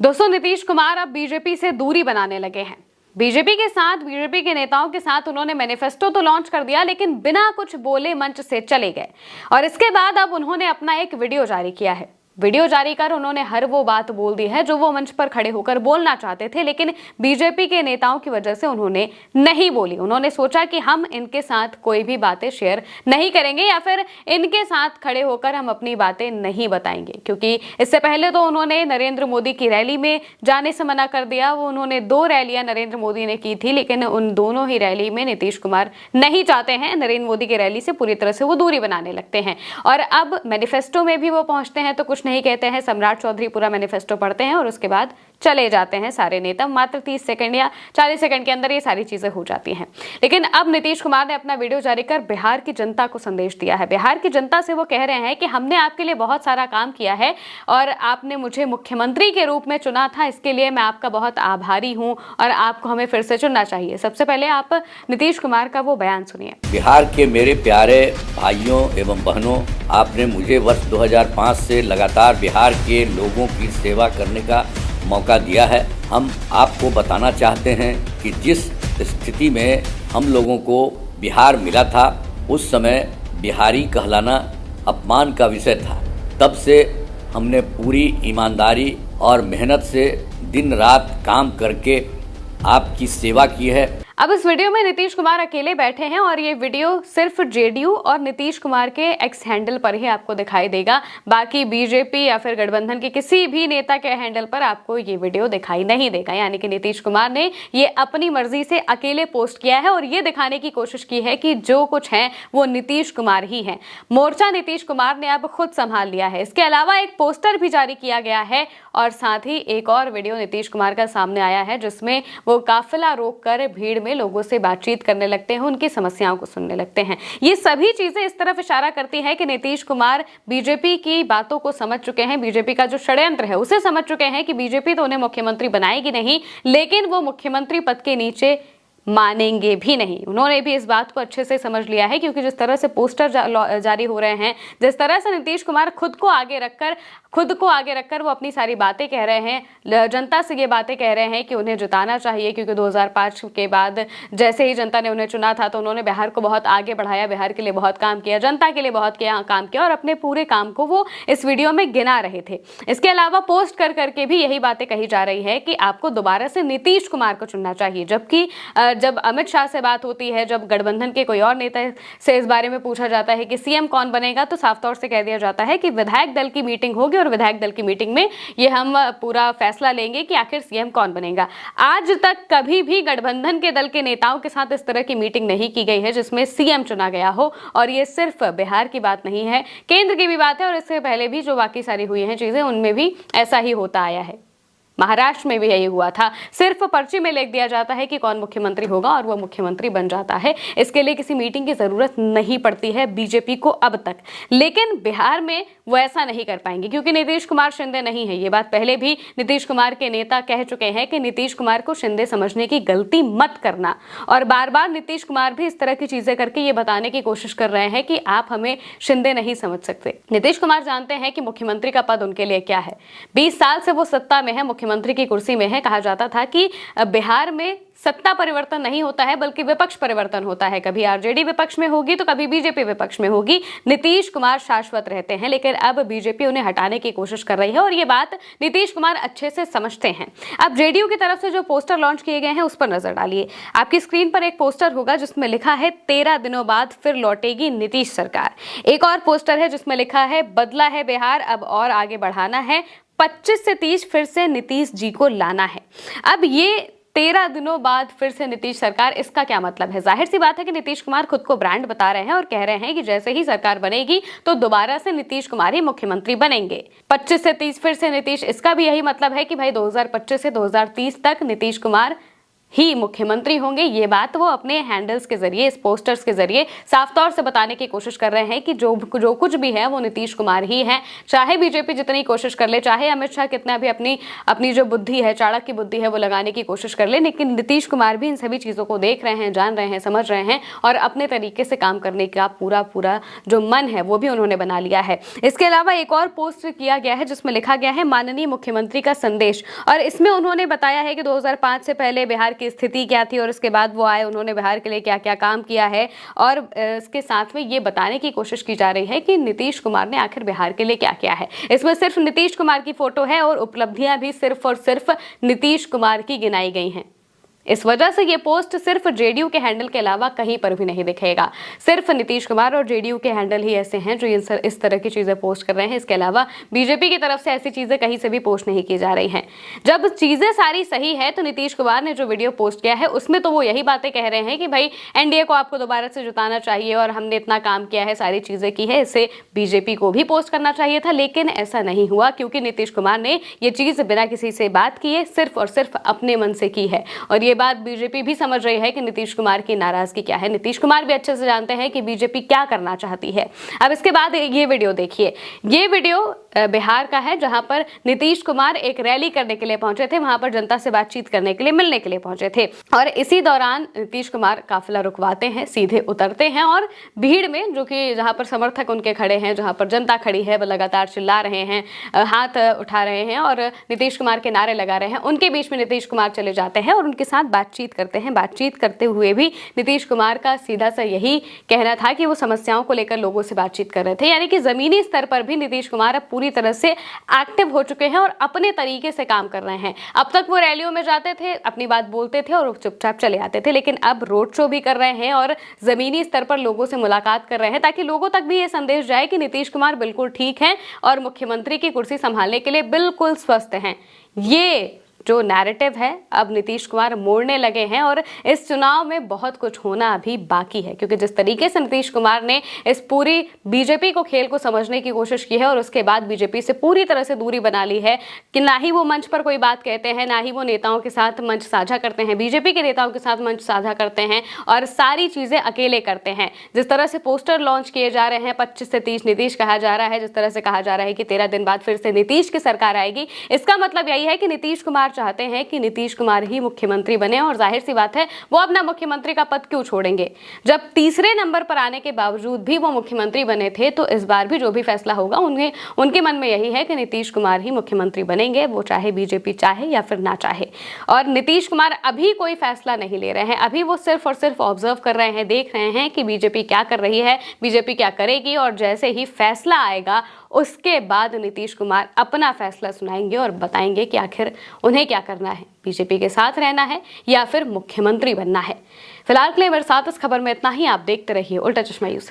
दोस्तों, नीतीश कुमार अब बीजेपी से दूरी बनाने लगे हैं। बीजेपी के साथ, बीजेपी के नेताओं के साथ उन्होंने मैनिफेस्टो तो लॉन्च कर दिया, लेकिन बिना कुछ बोले मंच से चले गए। और इसके बाद अब उन्होंने अपना एक वीडियो जारी किया है। वीडियो जारी कर उन्होंने हर वो बात बोल दी है जो वो मंच पर खड़े होकर बोलना चाहते थे, लेकिन बीजेपी के नेताओं की वजह से उन्होंने नहीं बोली। उन्होंने सोचा कि हम इनके साथ कोई भी बातें शेयर नहीं करेंगे या फिर इनके साथ खड़े होकर हम अपनी बातें नहीं बताएंगे, क्योंकि इससे पहले तो उन्होंने नरेंद्र मोदी की रैली में जाने से मना कर दिया। वो उन्होंने 2 रैलियां नरेंद्र मोदी ने की थी, लेकिन उन दोनों ही रैली में नीतीश कुमार नहीं चाहते हैं। नरेंद्र मोदी की रैली से पूरी तरह से वो दूरी बनाने लगते हैं और अब मैनिफेस्टो में भी वो पहुंचते हैं तो कुछ नहीं कहते हैं। सम्राट चौधरी पूरा मैनिफेस्टो पढ़ते हैं और उसके बाद चले जाते हैं सारे नेता। मात्र 30 सेकंड या 40 सेकंड के अंदर ये सारी चीजें हो जाती हैं। लेकिन अब नीतीश कुमार ने अपना वीडियो जारी कर बिहार की जनता को संदेश दिया है। बिहार की जनता से वो कह रहे हैं कि हमने आपके लिए बहुत सारा काम किया है और आपने मुझे मुख्यमंत्री के रूप में चुना था, इसके लिए मैं आपका बहुत आभारी हूं और आपको हमें फिर से चुनना चाहिए। सबसे पहले आप नीतीश कुमार का वो बयान सुनिए। बिहार के मेरे प्यारे भाइयों एवं बहनों, आपने मुझे वर्ष 2005 से लगातार बिहार के लोगों की सेवा करने का मौका दिया है। हम आपको बताना चाहते हैं कि जिस स्थिति में हम लोगों को बिहार मिला था, उस समय बिहारी कहलाना अपमान का विषय था। तब से हमने पूरी ईमानदारी और मेहनत से दिन रात काम करके आपकी सेवा की है। अब इस वीडियो में नीतीश कुमार अकेले बैठे हैं और ये वीडियो सिर्फ जेडीयू और नीतीश कुमार के एक्स हैंडल पर ही आपको दिखाई देगा। बाकी बीजेपी या फिर गठबंधन के किसी भी नेता के हैंडल पर आपको ये वीडियो दिखाई नहीं देगा। यानी कि नीतीश कुमार ने ये अपनी मर्जी से अकेले पोस्ट किया है और ये दिखाने की कोशिश की है कि जो कुछ है वो नीतीश कुमार ही है। मोर्चा नीतीश कुमार ने अब खुद संभाल लिया है। इसके अलावा एक पोस्टर भी जारी किया गया है और साथ ही एक और वीडियो नीतीश कुमार का सामने आया है जिसमें वो काफिला रोककर भीड़ में लोगों से बातचीत करने लगते हैं, उनकी समस्याओं को सुनने लगते हैं। ये सभी चीजें इस तरफ इशारा करती है कि नीतीश कुमार बीजेपी की बातों को समझ चुके हैं, बीजेपी का जो षड्यंत्र है उसे समझ चुके हैं कि बीजेपी तो उन्हें मुख्यमंत्री बनाएगी नहीं, लेकिन वो मुख्यमंत्री पद के नीचे मानेंगे भी नहीं। उन्होंने भी इस बात को अच्छे से समझ लिया है, क्योंकि जिस तरह से पोस्टर जारी हो रहे हैं, जिस तरह से नीतीश कुमार खुद को आगे रखकर वो अपनी सारी बातें कह रहे हैं, जनता से ये बातें कह रहे हैं कि उन्हें जिताना चाहिए, क्योंकि 2005 के बाद जैसे ही जनता ने उन्हें चुना था तो उन्होंने बिहार को बहुत आगे बढ़ाया, बिहार के लिए बहुत काम किया, जनता के लिए बहुत काम किया और अपने पूरे काम को वो इस वीडियो में गिना रहे थे। इसके अलावा पोस्ट कर करके भी यही बातें कही जा रही है कि आपको दोबारा से नीतीश कुमार को चुनना चाहिए। जबकि जब अमित शाह से बात होती है, जब गठबंधन के कोई और नेता से इस बारे में पूछा जाता है कि सीएम कौन बनेगा, तो साफ तौर से कह दिया जाता है कि विधायक दल की मीटिंग होगी और विधायक दल की मीटिंग में ये हम पूरा फैसला लेंगे कि आखिर सीएम कौन बनेगा। आज तक कभी भी गठबंधन के दल के नेताओं के साथ इस तरह की मीटिंग नहीं की गई है जिसमें सीएम चुना गया हो। और ये सिर्फ बिहार की बात नहीं है, केंद्र की भी बात है और इससे पहले भी जो बाकी सारी हुई हैं चीजें, उनमें भी ऐसा ही होता आया है। महाराष्ट्र में भी यही हुआ था। सिर्फ पर्ची में लिख दिया जाता है कि कौन मुख्यमंत्री होगा और वो मुख्यमंत्री बन जाता है। इसके लिए किसी मीटिंग की जरूरत नहीं पड़ती है बीजेपी को अब तक। लेकिन बिहार में वो ऐसा नहीं कर पाएंगे, क्योंकि नीतीश कुमार शिंदे नहीं है। ये बात पहले भी नीतीश कुमार के नेता कह चुके हैं कि नीतीश कुमार को शिंदे समझने की गलती मत करना। और बार बार नीतीश कुमार भी इस तरह की चीजें करके ये बताने की कोशिश कर रहे हैं कि आप हमें शिंदे नहीं समझ सकते। नीतीश कुमार जानते हैं कि मुख्यमंत्री का पद उनके लिए क्या है। 20 साल से वो सत्ता में है, मुख्यमंत्री की कुर्सी में है। कहा जाता था कि बिहार में सत्ता परिवर्तन नहीं होता है बल्कि विपक्ष परिवर्तन होता है। कभी आरजेडी विपक्ष में होगी तो कभी बीजेपी विपक्ष में होगी। नीतीश कुमार शाश्वत रहते हैं, लेकिन अब बीजेपी उन्हें हटाने की कोशिश कर रही है और ये बात नीतीश कुमार अच्छे से समझते हैं। अब जेडीयू की तरफ से जो पोस्टर लॉन्च किए गए हैं उस पर नजर डालिए। आपकी स्क्रीन पर एक पोस्टर होगा जिसमें लिखा है 13 दिनों बाद फिर लौटेगी नीतीश सरकार। एक और पोस्टर है जिसमें लिखा है बदला है बिहार, अब और आगे बढ़ाना है, 25 से 30 फिर से नीतीश जी को लाना है। अब ये 13 दिनों बाद फिर से नीतीश सरकार, इसका क्या मतलब है? जाहिर सी बात है कि नीतीश कुमार खुद को ब्रांड बता रहे हैं और कह रहे हैं कि जैसे ही सरकार बनेगी तो दोबारा से नीतीश कुमार ही मुख्यमंत्री बनेंगे। 25 से 30 फिर से नीतीश, इसका भी यही मतलब है कि भाई 2025 से 2030 तक नीतीश कुमार ही मुख्यमंत्री होंगे। ये बात वो अपने हैंडल्स के जरिए, इस पोस्टर्स के जरिए साफ तौर से बताने की कोशिश कर रहे हैं कि जो कुछ भी है वो नीतीश कुमार ही है। चाहे बीजेपी जितनी कोशिश कर ले, चाहे अमित शाह कितना भी अपनी जो बुद्धि है, चाणक्य बुद्धि है, वो लगाने की कोशिश कर ले, लेकिन नीतीश कुमार भी इन सभी चीजों को देख रहे हैं, जान रहे हैं, समझ रहे हैं और अपने तरीके से काम करने का पूरा जो मन है वो भी उन्होंने बना लिया है। इसके अलावा एक और पोस्ट किया गया है जिसमें लिखा गया है माननीय मुख्यमंत्री का संदेश, और इसमें उन्होंने बताया है कि 2005 से पहले बिहार की स्थिति क्या थी और उसके बाद वो आए, उन्होंने बिहार के लिए क्या क्या काम किया है। और इसके साथ में ये बताने की कोशिश की जा रही है कि नीतीश कुमार ने आखिर बिहार के लिए क्या किया है। इसमें सिर्फ नीतीश कुमार की फोटो है और उपलब्धियां भी सिर्फ और सिर्फ नीतीश कुमार की गिनाई गई हैं। इस वजह से ये पोस्ट सिर्फ जेडीयू के हैंडल के अलावा कहीं पर भी नहीं दिखेगा। सिर्फ नीतीश कुमार और जेडीयू के हैंडल ही ऐसे हैं जो इस तरह की चीजें पोस्ट कर रहे हैं। इसके अलावा बीजेपी की तरफ से ऐसी चीजें कहीं से भी पोस्ट नहीं की जा रही हैं। जब चीजें सारी सही है तो नीतीश कुमार ने जो वीडियो पोस्ट किया है उसमें तो वो यही बातें कह रहे हैं कि भाई एनडीए को आपको दोबारा से जिताना चाहिए और हमने इतना काम किया है, सारी चीजें की है, इससे बीजेपी को भी पोस्ट करना चाहिए था, लेकिन ऐसा नहीं हुआ क्योंकि नीतीश कुमार ने ये चीज बिना किसी से बात किए सिर्फ और सिर्फ अपने मन से की है। और ये बात बीजेपी भी समझ रही है कि नीतीश कुमार की नाराजगी क्या है। नीतीश कुमार भी अच्छे से जानते हैं कि बीजेपी क्या करना चाहती है। अब इसके बाद ये वीडियो देखिए। ये वीडियो बिहार का है जहां पर नीतीश कुमार एक रैली करने के लिए पहुंचे थे, वहां पर जनता से बातचीत करने के लिए, मिलने के लिए पहुंचे थे और इसी दौरान नीतीश कुमार काफिला रुकवाते हैं, सीधे उतरते हैं और भीड़ में, जो कि जहां पर समर्थक उनके खड़े हैं, जहां पर जनता खड़ी है, वो लगातार चिल्ला रहे हैं, हाथ उठा रहे हैं और नीतीश कुमार के नारे लगा रहे हैं, उनके बीच में नीतीश कुमार चले जाते हैं और उनके साथ बातचीत करते हैं। बातचीत करते हुए भी नीतीश कुमार का सीधा सा यही कहना था कि वो समस्याओं को लेकर लोगों से बातचीत कर रहे थे, यानी कि जमीनी स्तर पर भी नीतीश कुमार अब पूरी तरह से एक्टिव हो चुके हैं और अपने तरीके से काम कर रहे हैं। अब तक वो रैलियों में जाते थे, अपनी बात बोलते थे और चुपचाप चले आते थे, लेकिन अब रोड शो भी कर रहे हैं और जमीनी स्तर पर लोगों से मुलाकात कर रहे हैं ताकि लोगों तक भी ये संदेश जाए कि नीतीश कुमार बिल्कुल ठीक हैं और मुख्यमंत्री की कुर्सी संभालने के लिए बिल्कुल स्वस्थ हैं। ये जो नैरेटिव है अब नीतीश कुमार मोड़ने लगे हैं और इस चुनाव में बहुत कुछ होना अभी बाकी है, क्योंकि जिस तरीके से नीतीश कुमार ने इस पूरी बीजेपी को खेल को समझने की कोशिश की है और उसके बाद बीजेपी से पूरी तरह से दूरी बना ली है कि ना ही वो मंच पर कोई बात कहते हैं, ना ही वो नेताओं के साथ मंच साझा करते हैं, बीजेपी के नेताओं के साथ मंच साझा करते हैं और सारी चीजें अकेले करते हैं। जिस तरह से पोस्टर लॉन्च किए जा रहे हैं, 25 से 30 नीतीश कहा जा रहा है, जिस तरह से कहा जा रहा है कि 13 दिन बाद फिर से नीतीश की सरकार आएगी, इसका मतलब यही है कि नीतीश कुमार चाहते हैं कि नीतीश कुमार ही मुख्यमंत्री बने और जाहिर सी बात है वो अपना मुख्यमंत्री का पद क्यों छोड़ेंगे। जब तीसरे नंबर पर आने के बावजूद भी वो मुख्यमंत्री बने थे तो इस बार भी जो भी फैसला होगा उनके मन में यही है कि नीतीश कुमार ही मुख्यमंत्री बनेंगे, वो चाहे बीजेपी चाहे या फिर ना चाहे। और नीतीश कुमार अभी कोई फैसला नहीं ले रहे हैं, अभी वो सिर्फ और सिर्फ ऑब्जर्व कर रहे हैं, देख रहे हैं कि बीजेपी क्या कर रही है, बीजेपी क्या करेगी और जैसे ही फैसला आएगा उसके बाद नीतीश कुमार अपना फैसला सुनाएंगे और बताएंगे कि आखिर उन्हें क्या करना है, बीजेपी के साथ रहना है या फिर मुख्यमंत्री बनना है। फिलहाल के लिए मेरे साथ इस खबर में इतना ही। आप देखते रहिए उल्टा चश्मा यूसी।